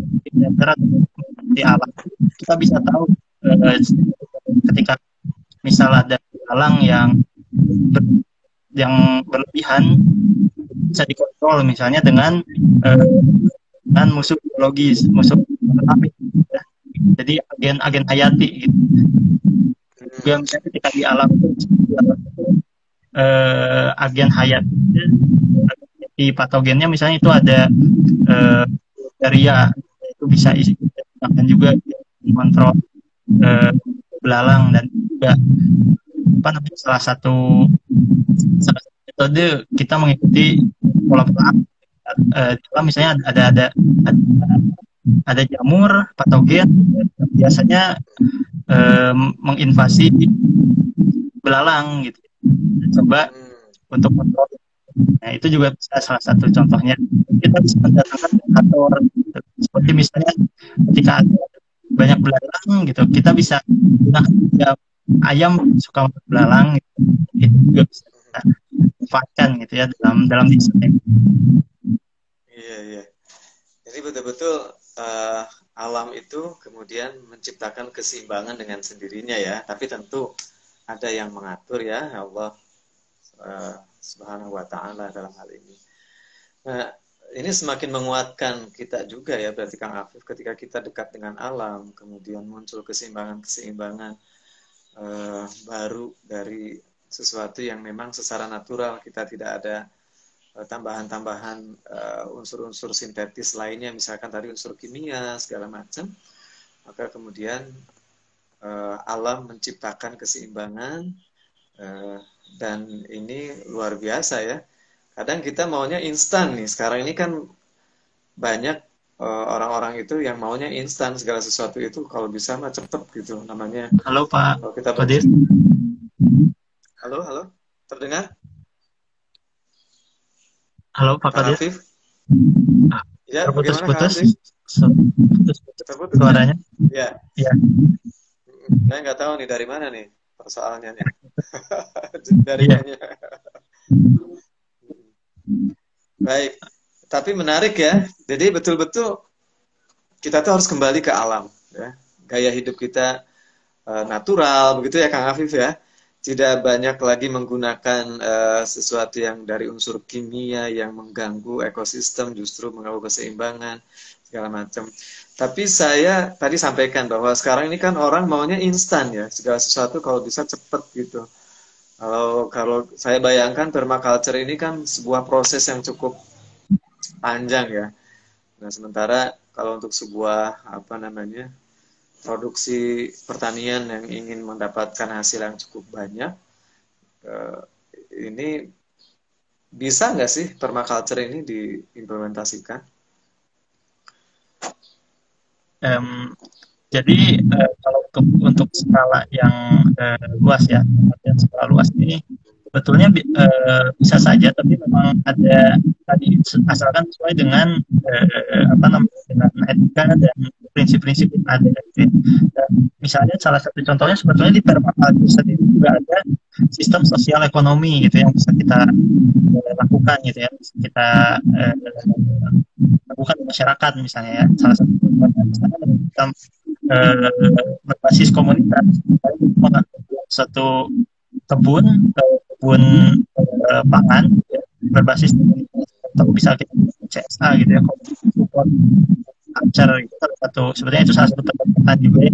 di alam, kita bisa tahu ketika misal ada halang yang berlebihan, bisa dikontrol misalnya dengan musuh biologis, musuh alami, ya. Jadi agen hayati gitu. Juga misalnya ketika di alam agen hayati di patogennya misalnya itu ada bakteria, itu bisa digunakan juga mengontrol belalang, dan juga salah satu metode kita mengikuti pola-pola misalnya ada jamur patogen biasanya menginvasi belalang gitu. Coba untuk kontrol. Nah, itu juga bisa salah satu contohnya. Kita bisa mendatangkan indikator seperti misalnya ketika ada banyak belalang gitu, kita bisa gunakan ayam suka belalang gitu. Itu juga bisa kita manfaatkan gitu ya dalam desain. Iya. Jadi betul-betul alam itu kemudian menciptakan keseimbangan dengan sendirinya ya. Tapi tentu ada yang mengatur ya, Allah Subhanahu wa Ta'ala dalam hal ini. Nah, ini semakin menguatkan kita juga ya, berarti Kang Afif, ketika kita dekat dengan alam, kemudian muncul keseimbangan-keseimbangan baru dari sesuatu yang memang secara natural, kita tidak ada tambahan-tambahan unsur-unsur sintetis lainnya, misalkan tadi unsur kimia segala macam, maka kemudian alam menciptakan keseimbangan, dan ini luar biasa ya. Kadang kita maunya instan nih, sekarang ini kan banyak orang-orang itu yang maunya instan, segala sesuatu itu kalau bisa mah cepet gitu namanya. Halo Pak Qadir. Halo, terdengar? Halo Pak Qadir. Afif? Ya, terputus-putus suaranya? Ya. Saya nggak tahu nih dari mana nih persoalannya nih. Jaringannya. Baik, tapi menarik ya. Jadi betul-betul kita tuh harus kembali ke alam, ya. Gaya hidup kita natural, begitu ya Kang Afif ya. Tidak banyak lagi menggunakan sesuatu yang dari unsur kimia yang mengganggu ekosistem, justru mengganggu keseimbangan segala macam. Tapi saya tadi sampaikan bahwa sekarang ini kan orang maunya instan ya, segala sesuatu kalau bisa cepet gitu. Kalau saya bayangkan permaculture ini kan sebuah proses yang cukup panjang ya. Nah, sementara kalau untuk sebuah produksi pertanian yang ingin mendapatkan hasil yang cukup banyak, ini bisa nggak sih permaculture ini diimplementasikan? Jadi kalau untuk skala yang luas ya, skala luas ini sebetulnya bisa saja, tapi memang ada tadi asalkan sesuai dengan dengan etika dan prinsip-prinsip yang ada. Dan misalnya salah satu contohnya sebetulnya di permaculture sendiri juga ada sistem sosial ekonomi gitu yang bisa kita lakukan gitu ya, kita lakukan di masyarakat misalnya ya. Salah satu contohnya misalnya dalam berbasis komunitas, satu kebun pangan ya, berbasis komunitas, atau bisa kita CSA gitu ya, support culture itu salah satu, sebetulnya itu salah satu pendekatan juga ya,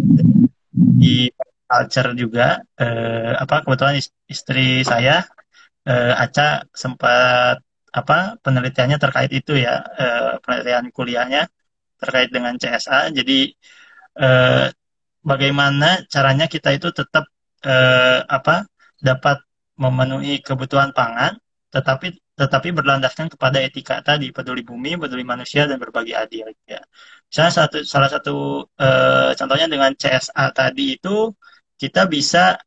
di culture juga. Kebetulan istri saya Aca sempat penelitiannya terkait itu ya, penelitian kuliahnya terkait dengan CSA. Jadi bagaimana caranya kita itu tetap dapat memenuhi kebutuhan pangan, tetapi berlandaskan kepada etika tadi, peduli bumi, peduli manusia, dan berbagi adil. Ya. Misalnya salah satu contohnya dengan CSA tadi itu kita bisa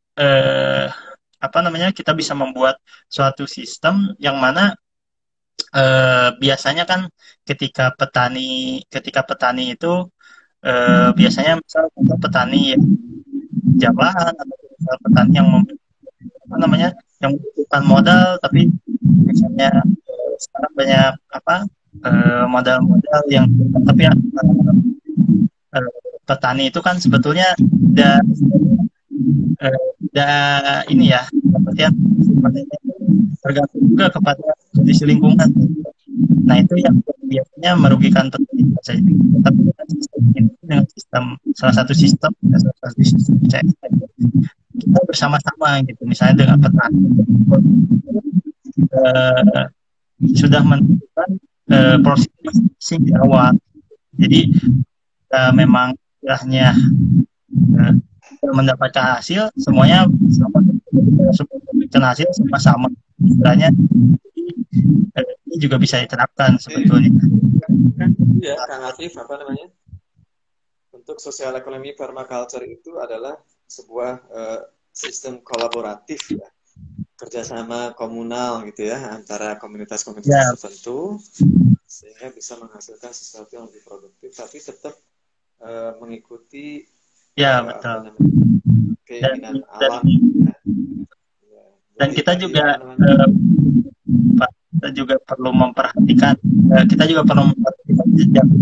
kita bisa membuat suatu sistem yang mana biasanya kan ketika petani itu biasanya misalnya untuk petani yang jabatan atau petani yang yang membutuhkan modal, tapi misalnya sekarang banyak modal-modal yang tapi petani itu kan sebetulnya ini ya sepertinya tergantung juga kepada kondisi lingkungan. Nah itu yang biasanya merugikan petani saja. Tapi dengan salah satu sistem kita bersama-sama gitu, misalnya dengan petani sudah menentukan proses masing-masing di awal. Jadi memang istilahnya mendapatkan hasil semuanya hasil sama-sama. Istilahnya ini juga bisa diterapkan sebetulnya. Ya, Kang Afif, untuk sosial ekonomi permaculture itu adalah sebuah sistem kolaboratif ya, kerjasama komunal gitu ya antara komunitas-komunitas tertentu sehingga bisa menghasilkan sesuatu yang lebih produktif tapi tetap mengikuti betul. keinginan alam. Dan kita juga perlu memperhatikan jejak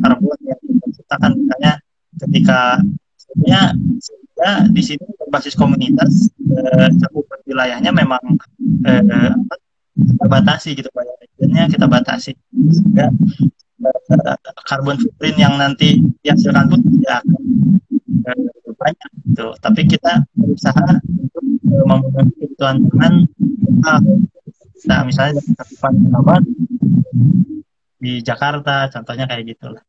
karbon yang kita ciptakan, misalnya ketika di sini berbasis komunitas cakupan wilayahnya memang kita batasi gitu, bayarnya kita batasi sehingga karbon footprint yang nanti dihasilkan pun tidak akan banyak gitu. Tapi kita berusaha untuk memenuhi kebutuhan pangan. Nah, misalnya di Jakarta, contohnya kayak gitulah.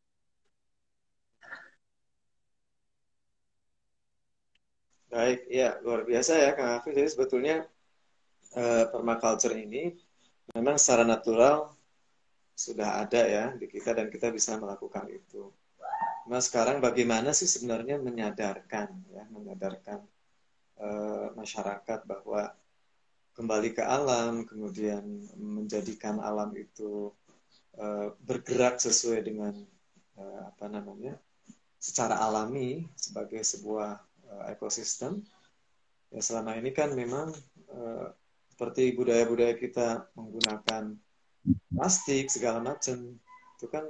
Baik, ya luar biasa ya Kang Afif. Jadi sebetulnya permaculture ini memang secara natural sudah ada ya di kita dan kita bisa melakukan itu. Nah sekarang bagaimana sih sebenarnya menyadarkan masyarakat bahwa kembali ke alam, kemudian menjadikan alam itu bergerak sesuai dengan secara alami sebagai sebuah ekosistem. Ya selama ini kan memang seperti budaya-budaya kita menggunakan plastik segala macam itu kan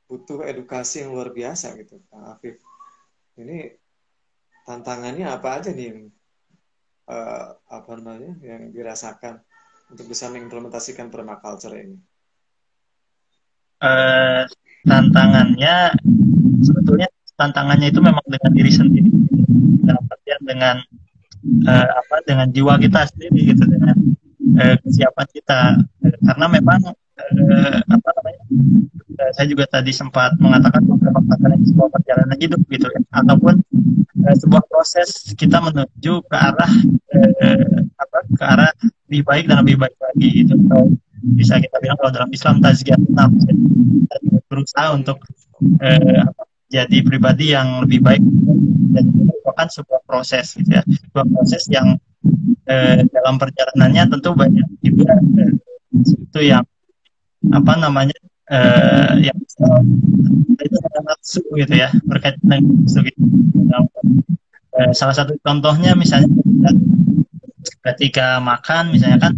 butuh edukasi yang luar biasa gitu, Kang Afif. Ini tantangannya apa aja nih yang dirasakan untuk bisa mengimplementasikan permaculture ini? Tantangannya itu memang dengan diri sendiri, dalam artian dengan jiwa kita sendiri gitu, dengan kesiapan kita, karena memang saya juga tadi sempat mengatakan beberapa kata sebuah perjalanan hidup gitu ya, ataupun sebuah proses kita menuju ke arah lebih baik dan lebih baik lagi gitu. Atau bisa kita bilang kalau dalam Islam tazkiyatun nafs, berusaha untuk jadi pribadi yang lebih baik, dan itu merupakan sebuah proses gitu ya, sebuah proses yang dalam perjalanannya tentu banyak juga itu yang yang itu ada nafsu gitu ya, berkaitan dengan nafsu gitu. Salah satu contohnya misalnya ketika makan misalnya kan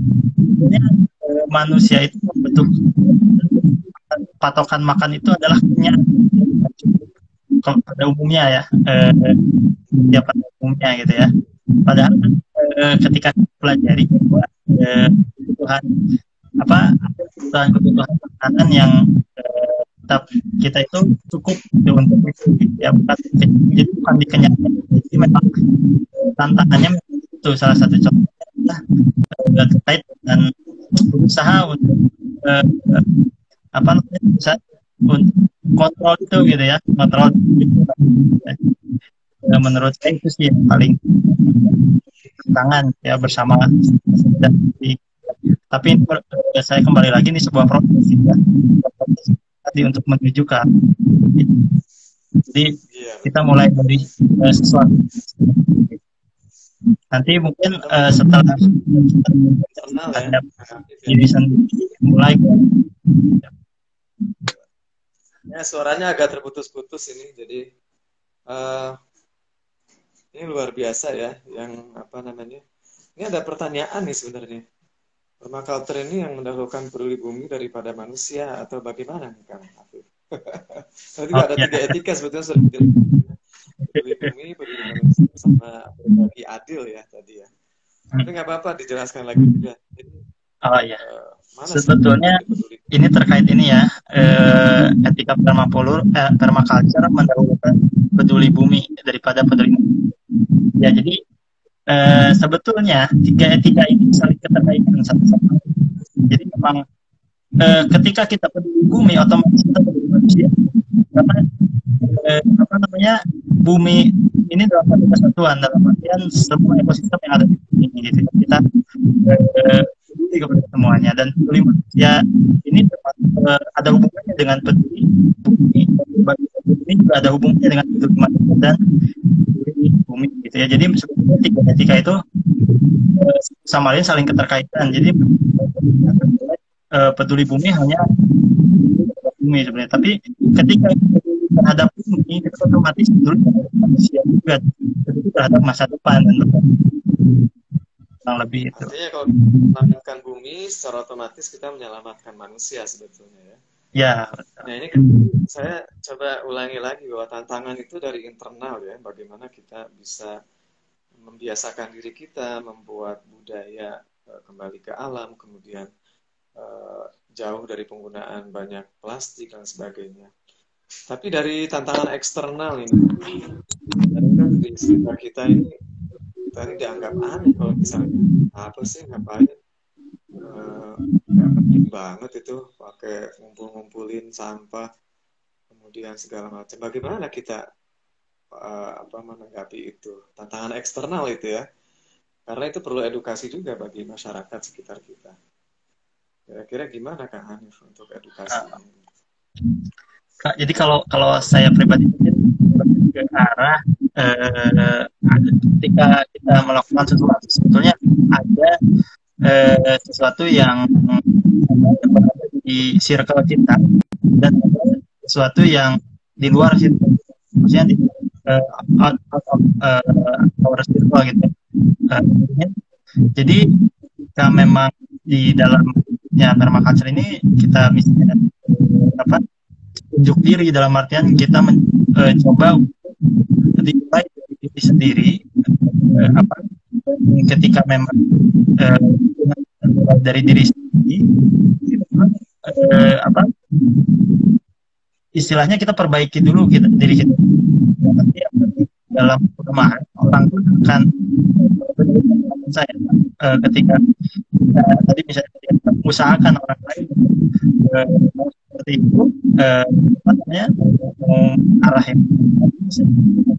manusia itu membutuhkan, patokan makan itu adalah kenyang pada umumnya ya, pada umumnya gitu ya. Padahal ketika pelajari bahwa kebutuhan makanan yang kita itu cukup untuk itu ya, bukan dikenyangkan. Jadi memang tantangannya itu salah satu contohnya terkait dengan berusaha untuk untuk kontrol itu gitu ya, kontrol itu. Menurut saya itu sih yang paling tangan ya bersama. Dan tapi saya kembali lagi nih sebuah proses ya, tadi untuk menuju ke jadi Iya, kita mulai dari sesuatu. Nanti mungkin setelah internal ya, terhadap aktif ya. diri sendiri mulai Ya, suaranya agak terputus-putus ini, jadi eh, ini luar biasa ya, yang apa namanya? Ini ada pertanyaan nih sebenarnya. Permaculture ini yang mendahulukan peduli bumi daripada manusia atau bagaimana nih Kang Afif? Tadi oh, ada ya. 3 etika sebetulnya sudah dijelaskan. Peduli bumi, peduli manusia, sama berbagi adil ya tadi ya. Tapi nggak apa-apa dijelaskan lagi juga. Jadi Oh ya, mana sih sebetulnya itu peduli? ini terkait ini ya, etika permaculture mendahulukan peduli bumi daripada peduli manusia. Ya, jadi sebetulnya tiga etika ini saling keterkaitan satu sama lain. Jadi memang ketika kita peduli bumi, otomatis kita peduli manusia. Karena apa namanya, bumi ini dalam satu kesatuan, dalam artian semua ekosistem yang ada di bumi ini, gitu. Kita peduli kepada semuanya, dan peduli manusia ini ada hubungannya dengan peduli bumi. Bagi ini juga ada hubungannya dengan peduli manusia dan peduli bumi, gitu ya. Jadi sebetulnya tiga etika itu sama lain saling keterkaitan. Jadi peduli bumi hanya bumi sebenarnya, tapi ketika terhadap bumi itu otomatis peduli terhadap manusia juga, peduli terhadap masa depan, dan kurang lebih itu. Artinya kalau menyelamatkan bumi, secara otomatis kita menyelamatkan manusia sebetulnya ya. Ya, Nah ini kan saya coba ulangi lagi bahwa tantangan itu dari internal ya, bagaimana kita bisa membiasakan diri kita, membuat budaya kembali ke alam, kemudian jauh dari penggunaan banyak plastik dan sebagainya. Tapi dari tantangan eksternal ini, kan di sekitar kita ini dianggap aneh kalau misalnya apa sih ngapain nggak penting banget itu pakai ngumpulin sampah kemudian segala macam. Bagaimana kita apa menanggapi itu tantangan eksternal itu ya? Karena itu perlu edukasi juga bagi masyarakat sekitar kita. Kira-kira gimana Kak Hanif untuk edukasi ini? jadi kalau kalau saya pribadi ke arah ketika kita melakukan sesuatu, sebetulnya ada sesuatu yang berada di circle kita, dan ada sesuatu yang di luar situ, maksudnya di out of our circle gitu. Jadi jika memang di dalamnya permaculture ini kita misalnya apa, tunjuk diri, dalam artian kita mencoba dimulai dari diri sendiri, apa, ketika memang dari diri sendiri, apa istilahnya, kita perbaiki dulu diri kita. Nanti dalam kelemahan orang pun akan saya ketika tadi misalnya kita mengusahakan orang lain seperti itu, apa namanya, arah yang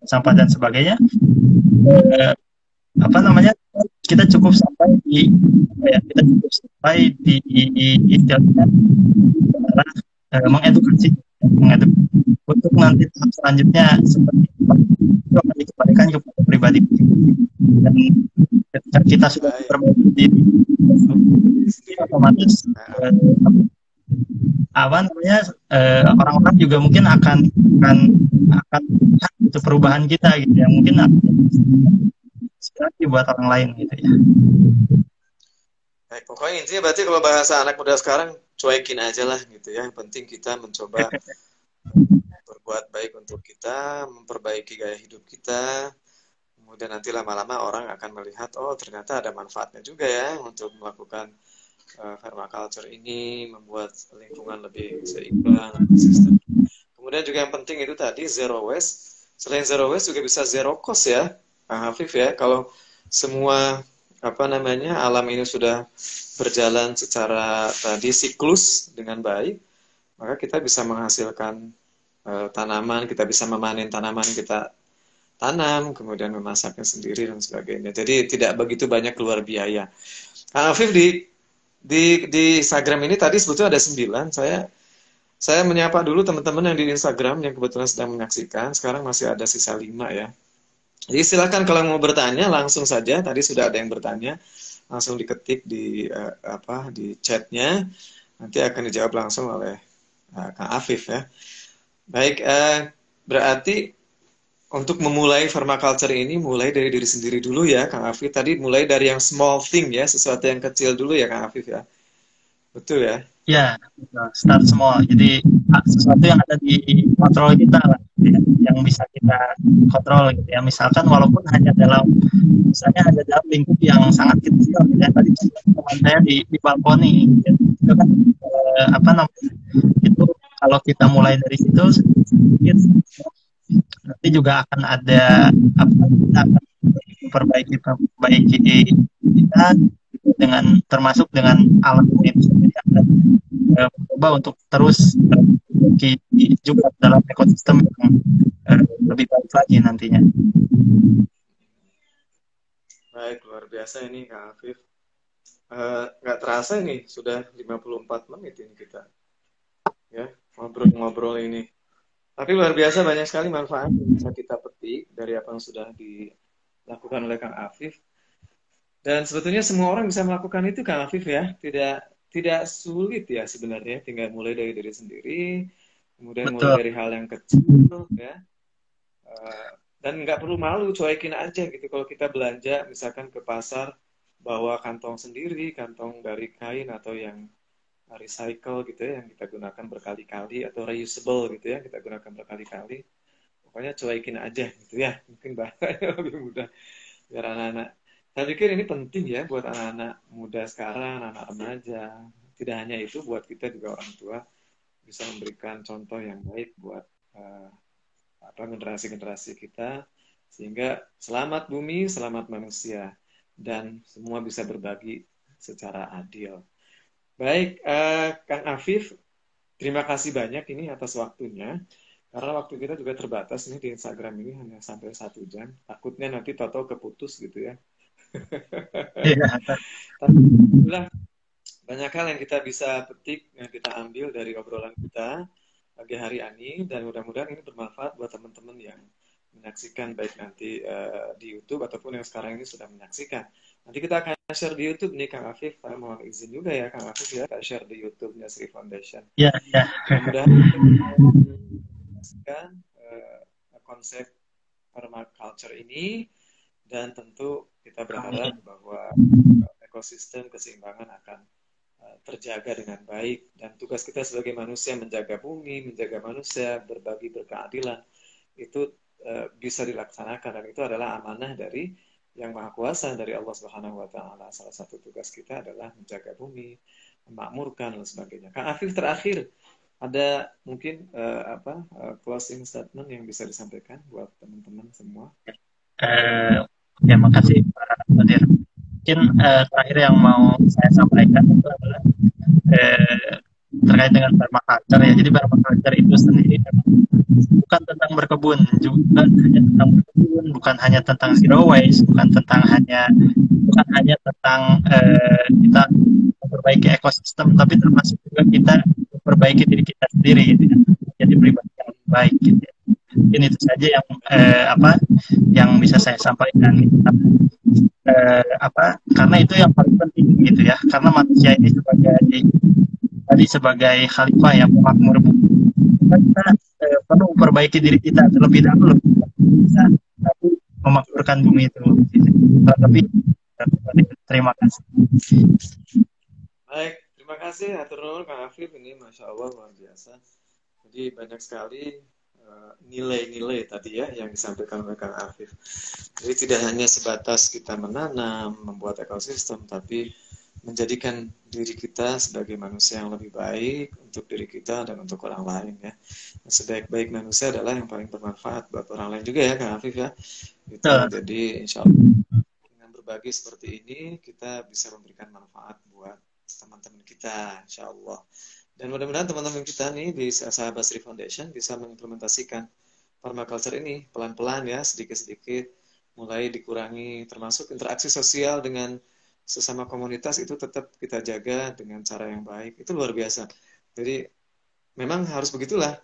sampah dan sebagainya, apa namanya, kita cukup sampai di istilahnya mengedukasi untuk nanti tahap selanjutnya seperti apa itu akan dikembalikan kepada pribadi, dan ketika kita sudah perbaiki diri otomatis apa namanya, orang-orang juga mungkin akan lihat itu perubahan kita gitu ya, mungkin inspirasi buat orang lain gitu ya. Baik, pokoknya intinya berarti kalau bahasa anak muda sekarang cuekin aja lah gitu ya. Yang penting kita mencoba berbuat baik untuk kita, memperbaiki gaya hidup kita. Kemudian nanti lama-lama orang akan melihat, oh ternyata ada manfaatnya juga ya untuk melakukan permaculture ini, membuat lingkungan lebih seimbang, lebih sistem. Kemudian juga yang penting itu tadi zero waste. Selain zero waste juga bisa zero cost ya, Pak Hafif ya. Kalau semua apa namanya alam ini sudah berjalan secara tadi siklus dengan baik, maka kita bisa menghasilkan tanaman, kita bisa memanen tanaman kita tanam, kemudian memasaknya sendiri dan sebagainya. Jadi tidak begitu banyak keluar biaya. Kang Afif di Instagram ini tadi sebetulnya ada 9. Saya menyapa dulu teman-teman yang di Instagram yang kebetulan sedang menyaksikan. Sekarang masih ada sisa 5 ya. Jadi silakan kalau mau bertanya langsung saja. Tadi sudah ada yang bertanya, langsung diketik di chatnya. Nanti akan dijawab langsung oleh Kang Afif ya. Baik, berarti untuk memulai permaculture ini mulai dari diri sendiri dulu ya, Kang Afif. Tadi mulai dari yang small thing ya, sesuatu yang kecil dulu ya, Kang Afif ya. Betul ya? Ya, start small. Jadi sesuatu yang ada di kontrol kita lah, ya, yang bisa kita kontrol gitu ya. Misalkan walaupun misalnya hanya dalam lingkup yang sangat kecil, gitu ya. Tadi teman saya di balkoni, gitu. Itu kan apa namanya? Itu kalau kita mulai dari situ sedikit, nanti juga akan ada apa? Kita akan perbaiki kita dengan termasuk dengan alat ini akan mencoba untuk terus juga dalam ekosistem yang lebih baik lagi nantinya. Baik, luar biasa ini Kang Afif. Nggak terasa ini sudah 54 menit ini kita ya ngobrol-ngobrol ini. Tapi luar biasa banyak sekali manfaat yang bisa kita petik dari apa yang sudah dilakukan oleh Kang Afif. Dan sebetulnya semua orang bisa melakukan itu Kang Afif ya. Tidak sulit ya sebenarnya. Tinggal mulai dari diri sendiri, kemudian mulai Betul. dari hal yang kecil ya. Dan nggak perlu malu, cuekin aja gitu. Kalau kita belanja misalkan ke pasar bawa kantong sendiri, kantong dari kain atau yang recycle gitu ya, yang kita gunakan berkali-kali atau reusable gitu ya, kita gunakan berkali-kali. Pokoknya cuekin aja gitu ya. Mungkin bahasanya lebih mudah biar anak-anak. Saya pikir ini penting ya buat anak-anak muda sekarang, anak-anak remaja. Tidak hanya itu, buat kita juga orang tua bisa memberikan contoh yang baik buat generasi-generasi kita, sehingga selamat bumi, selamat manusia, dan semua bisa berbagi secara adil. Baik, Kang Afif, terima kasih banyak ini atas waktunya. Karena waktu kita juga terbatas nih di Instagram ini hanya sampai 1 jam. Takutnya nanti tahu-tahu keputus gitu ya. Ya, Tapi alhamdulillah banyak hal yang kita bisa petik, yang kita ambil dari obrolan kita pagi hari ini, dan mudah-mudahan ini bermanfaat buat teman-teman yang menyaksikan baik nanti di YouTube ataupun yang sekarang ini sudah menyaksikan. Nanti kita akan share di YouTube nih Kang Afif. Saya mohon izin juga ya Kang Afif ya, kita share di YouTube-nya Sri Foundation. ya, ya. Mudah-mudahan kita menyaksikan konsep permaculture ini, dan tentu kita berharap bahwa ekosistem keseimbangan akan terjaga dengan baik, dan tugas kita sebagai manusia menjaga bumi, menjaga manusia, berbagi berkeadilan itu bisa dilaksanakan, dan itu adalah amanah dari yang Maha Kuasa, dari Allah Subhanahu wa taala. Salah satu tugas kita adalah menjaga bumi, memakmurkan dan sebagainya. Kang Afif, terakhir ada mungkin closing statement yang bisa disampaikan buat teman-teman semua? Ya, makasih Pak Badir. Mungkin terakhir yang mau saya sampaikan itu adalah terkait dengan permaculture ya. Jadi permaculture itu sendiri bukan tentang berkebun, juga hanya tentang berkebun, bukan hanya tentang zero waste, bukan hanya tentang kita memperbaiki ekosistem, tapi termasuk juga kita memperbaiki diri kita sendiri gitu ya. Jadi pribadi yang lebih baik gitu ya. Mungkin itu saja yang bisa saya sampaikan. Karena itu yang paling penting gitu ya. Karena manusia ini sebagai khalifah yang memakmur bumi, kita perlu memperbaiki diri kita terlebih dahulu. Tapi memakmurkan bumi itu. Tapi terima kasih. Baik, terima kasih Atur Nur, Kang Afif, ini Masya Allah luar biasa. Jadi banyak sekali nilai-nilai tadi ya yang disampaikan oleh Kang Afif. Jadi tidak hanya sebatas kita menanam, membuat ekosistem, tapi menjadikan diri kita sebagai manusia yang lebih baik untuk diri kita dan untuk orang lain ya. Sebaik-baik manusia adalah yang paling bermanfaat buat orang lain juga ya Kang Afif ya. Gitu. Jadi insya Allah dengan berbagi seperti ini kita bisa memberikan manfaat buat teman-teman kita, insya Allah. Dan mudah-mudahan teman-teman kita nih di Sahabat Sri Foundation bisa mengimplementasikan permaculture ini pelan-pelan ya, sedikit-sedikit mulai dikurangi, termasuk interaksi sosial dengan sesama komunitas itu tetap kita jaga dengan cara yang baik. Itu luar biasa. Jadi memang harus begitulah.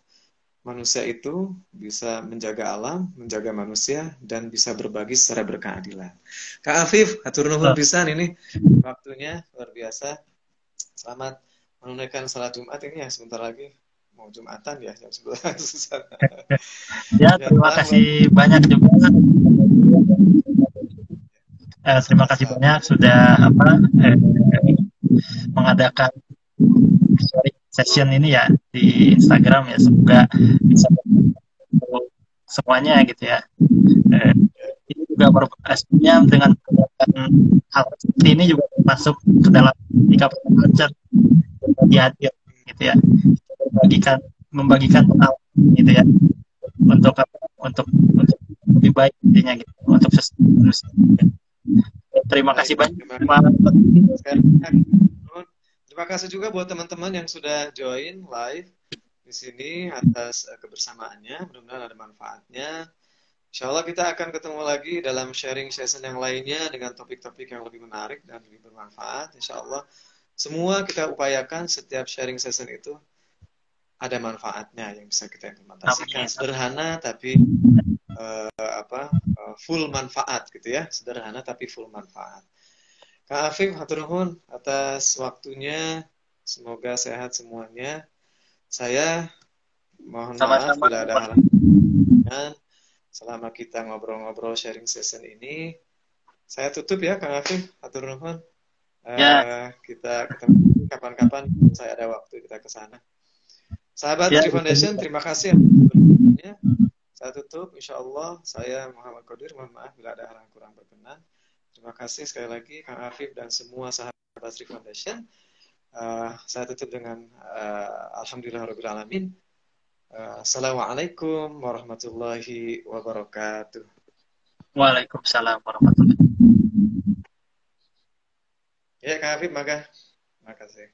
Manusia itu bisa menjaga alam, menjaga manusia, dan bisa berbagi secara berkeadilan. Kak Afif, hatur nuhun pisan ini waktunya luar biasa. Selamat menunaikan salat Jumat ini ya, sebentar lagi mau Jumatan ya jam 11. Ya, Ya, terima salam buat kasih banyak juga. Terima kasih sama-sama. banyak sudah mengadakan sharing session ini ya di Instagram ya. Semoga bisa membantu semuanya gitu ya. Eh, ini juga sebenarnya dengan menggunakan hal seperti ini juga masuk ke dalam etika culture berbagi hadir gitu ya, membagikan pengalaman gitu ya untuk untuk lebih baik intinya gitu untuk manusia. Terima Baik, kasih banyak terima Pak. Terima kasih juga buat teman-teman yang sudah join live di sini atas kebersamaannya. Mudah-mudahan ada manfaatnya. Insya Allah kita akan ketemu lagi dalam sharing session yang lainnya dengan topik-topik yang lebih menarik dan lebih bermanfaat. Insya Allah semua kita upayakan setiap sharing session itu ada manfaatnya yang bisa kita implementasikan. Amin. Sederhana tapi full manfaat gitu ya. Sederhana tapi full manfaat. Kak Afif, hatur nuhun atas waktunya. Semoga sehat semuanya. Saya mohon maaf Sama-sama. bila ada halangan selama kita ngobrol-ngobrol sharing session ini. Saya tutup ya, Kang Afif. Hatur nuhun. Ya, Kita ketemu kapan-kapan saya ada waktu kita ke sana. Sahabat ya, Tree Foundation, terima kasih atas berkenan. Saya tutup, insya Allah. Saya Muhammad Qadir. Mohon maaf bila ada hal yang kurang berkenan. Terima kasih sekali lagi Kang Afif dan semua sahabat Tree Foundation. Saya tutup dengan Alhamdulillahirrahmanirrahim. Assalamualaikum warahmatullahi wabarakatuh. Waalaikumsalam warahmatullahi wabarakatuh. Ya Kang Afif, makasih.